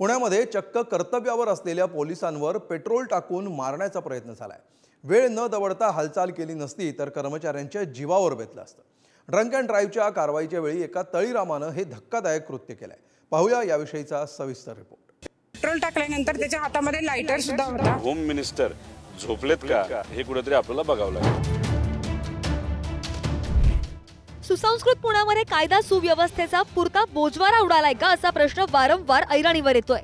पुण्यामध्ये चक्क कर्तव्यावर असलेल्या पोलिसांवर पेट्रोल टाकून मारण्याचा प्रयत्न झालाय। वेळ न दवडता हालचाल केली नसती तर कर्मचाऱ्यांच्या जीवावर बेतलं असतं। ड्रंक अँड ड्राईव्हच्या कारवाईच्या वेळी एका तळीरामानं हे धक्कादायक कृत्य केलंय। पाहूया याविषयीचा सविस्तर रिपोर्ट। पेट्रोल टाकल्यानंतर त्याच्या हातामध्ये लायटर सुद्धा होता। होम मिनिस्टर झोपलेत का हे कुठेतरी आपल्याला बघावं लागेल। सुसंस्कृत पुण्यामध्ये कायदा सुव्यवस्थेचा पुरता बोजवारा उडालाय का असा प्रश्न वारंवार ऐरणीवर येतोय।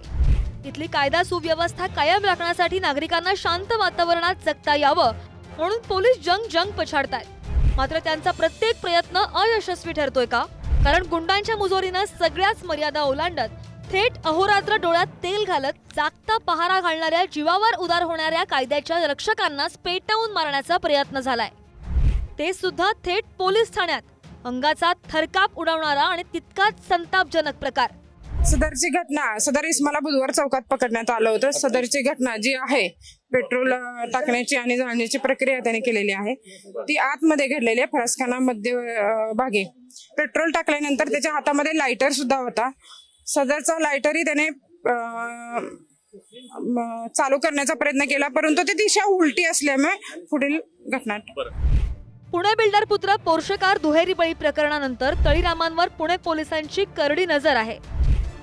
इथली कायदा सुव्यवस्था कायम राखण्यासाठी नागरिकांना शांत वातावरणात जगता यावं म्हणून पोलीस जंग पछाडतायत। मात्र त्यांचा प्रत्येक प्रयत्न अयशस्वी ठरतोय का? कारण गुंडांच्या मुजोरीनं सगळ्याच मर्यादा ओलांडत थेट अहोरात्र डोळ्यात तेल घालत जागता पहारा घालणाऱ्या जीवावर उदार होणाऱ्या कायद्याच्या रक्षकांनाच पेटवून मारण्याचा प्रयत्न झालाय, ते सुद्धा थेट पोलीस ठाण्यात। अंगाचा थरकाप उडवणारा आणि तितकाच संतापजनक प्रकार। सदरची घटना सदर इस्माला बुधवार चौकात पकडण्यात आलं होतं। सदरची घटना जी आहे पेट्रोल टाकण्याची आणि जाळण्याची प्रक्रिया त्याने केलेली आहे ती आतमध्ये घडलेली आहे। फरसखाना मध्यभागी पेट्रोल टाकल्यानंतर त्याच्या हातामध्ये लायटर सुद्धा होता। सदरचा लायटरही त्याने चालू करण्याचा प्रयत्न केला, परंतु ती दिशा उलटी असल्यामुळे पुढील घटना। पुणे बिल्डर पुत्र पोर्शे कार दुहेरी बळी प्रकरणानंतर तळीरामांवर पुणे पोलिसांची करडी नजर आहे।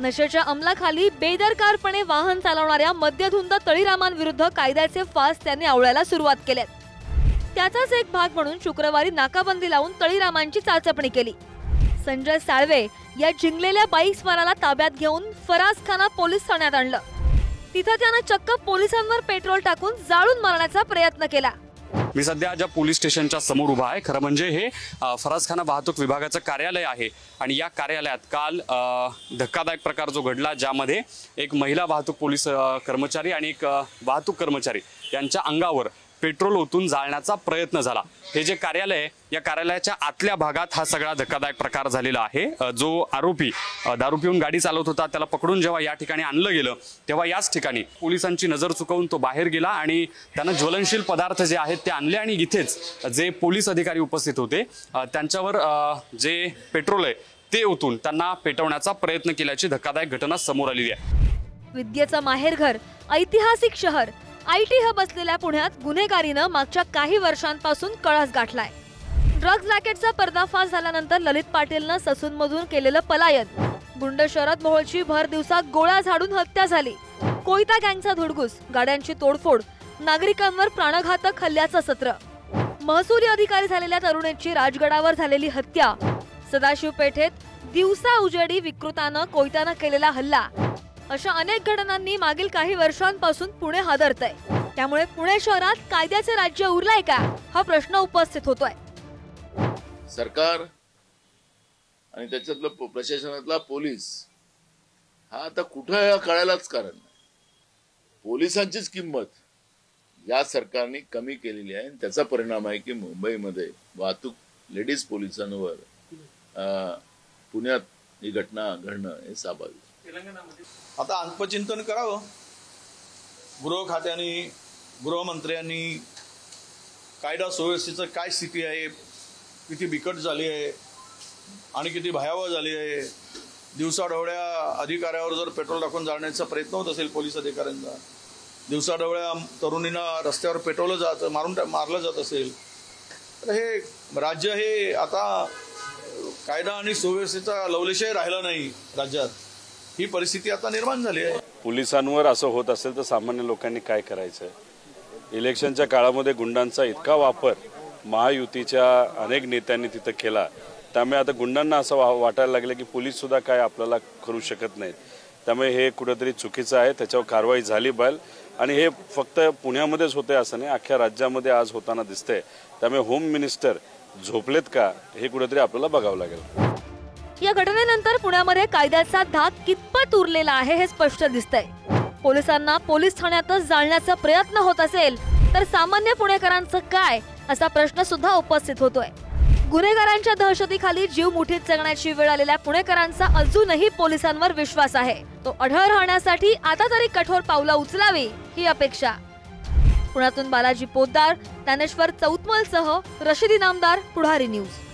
नशेच्या अंमलाखाली बेदरकारपणे वाहन चालवणाऱ्या मद्यधुंद तळीरामांविरुद्ध कायद्याचे फास त्यांनी आवळायला सुरुवात केल्यात। त्याचाच एक भाग म्हणून शुक्रवारी नाकाबंदी लावून तळीरामांची चाचपणी केली। संजय साळवे या जिंकलेल्या बाईकस्वाराला ताब्यात घेऊन फरासखाना पोलीस ठाण्यात आणलं। तिथं त्यानं चक्क पोलिसांवर पेट्रोल टाकून जाळून मारण्याचा प्रयत्न केला। मी सध्या ज्या पोलीस स्टेशनच्या समोर उभा आहे। खरं म्हणजे हे फरासखाना वाहतूक विभागाचं कार्यालय आहे आणि या कार्यालयात काल धक्कादायक प्रकार जो घडला, ज्यामध्ये एक महिला वाहतूक पोलीस कर्मचारी आणि एक वाहतूक कर्मचारी यांच्या अंगावर पेट्रोल ओतून जाळण्याचा प्रयत्न झाला। हे जे कार्यालय आहे या कार्यालयाच्या आतल्या भागात हा सगळा धक्कादायक प्रकार झालेला आहे। जो आरोपी दारू पिऊन गाडी चालवत होता त्याला पकडून जेव्हा या ठिकाणी आणलं गेलं तेव्हा याच ठिकाणी पोलिसांची नजर चुकवून तो बाहेर गेला आणि त्यानं ज्वलनशील पदार्थ जे आहेत ते आणले आणि इथेच जे पोलीस अधिकारी उपस्थित होते त्यांच्यावर जे पेट्रोल आहे ते ओतून त्यांना पेटवण्याचा प्रयत्न केल्याची धक्कादायक घटना समोर आलेली आहे। विद्येचं माहेरघर, ऐतिहासिक शहर, IT हब असलेल्या पुण्यात गुन्हेगारीनं मागच्या काही वर्षांपासून कळस गाठलाय। ड्रग्ज रॅकेटचा पर्दाफाश झाल्यानंतर ललित पाटीलनं ससूनमधून केलेलं पलायन, गुंड शरद मोहोळची भर दिवसा गोळ्या झाडून हत्या झाली, कोयता गँगचा धुडगूस, गाड्यांची तोडफोड, नागरिकांवर प्राणघातक हल्ल्याचं सत्र, महसुली अधिकारी झालेल्या तरुणीची राजगडावर झालेली हत्या, सदाशिव पेठेत दिवसा उजेडी विकृतानं कोयत्यानं केलेला हल्ला, अशा अनेक घटनांनी मागील काही वर्षांपासून पुणे हादरतंय। त्यामुळे पुणे शहरात कायद्याचे राज्य उरलाय का हा प्रश्न उपस्थित होतोय। सरकार आणि त्याच्यातला प्रशासनातला पोलीस हा आता कुठं कळायलाच कारण नाही। पोलिसांचीच किंमत या सरकारने कमी केलेली आहे। त्याचा परिणाम आहे की मुंबईमध्ये वाहतूक लेडीज पोलिसांवर पुण्यात ही घटना घडणं हे स्वाभाविक। आता आत्मचिंतन करावं। गृह खात्याने, गृहमंत्र्यांनी कायदा सुव्यवस्थेचं काय स्थिती आहे, किती बिकट झाली आहे आणि किती भयावह झाली आहे। दिवसाढवळ्या अधिकाऱ्यावर जर पेट्रोल टाकून जाळण्याचा प्रयत्न होत असेल पोलीस अधिकाऱ्यांचा, दिवसाढवळ्या तरुणींना रस्त्यावर पेट्रोल मारलं जात असेल तर हे राज्य हे आता कायदा आणि सुव्यवस्थेचा लवलेशही राहिला नाही राज्यात। ही परिस्थिती आता निर्माण झाली आहे। पोलिसांवर असं होत असेल तर सामान्य लोकांनी काय करायचं? इलेक्शनच्या काळामध्ये गुंडांचा इतका वापर महायुतीच्या अनेक नेत्यांनी तिथं केला, त्यामुळे आता गुंडांना असं वाटायला लागलं की पोलीस सुद्धा काय आपल्याला करू शकत नाहीत। त्यामुळे हे कुठेतरी चुकीचं आहे, त्याच्यावर कारवाई झाली पाहिजे आणि हे फक्त पुण्यामध्येच होते असं नाही, अख्ख्या राज्यामध्ये आज होताना दिसतंय। त्यामुळे होम मिनिस्टर झोपलेत का हे कुठेतरी आपल्याला बघावं लागेल। या घटनेनंतर पुण्यामध्ये कायद्याचा धाक कितपत उरलेला आहे हे स्पष्ट दिसतंय। पोलिसांना पोलीस ठाण्यातच जाळण्याचा प्रयत्न होत असेल तर सामान्य पुणेकरांचं काय असा प्रश्न सुद्धा उपस्थित होतोय। गुन्हेगारांच्या दहशतीखाली जीव मुठीत जगण्याची वेळ आलेल्या पुणेकरांचा अजूनही पोलिसांवर विश्वास आहे। तो अढळ राहण्यासाठी आता तरी कठोर पावलं उचलावी ही अपेक्षा। पुण्यातून बालाजी पोद्दार, ज्ञानेश्वर चौतमलसह रशिदी नामदार, पुढारी न्यूज।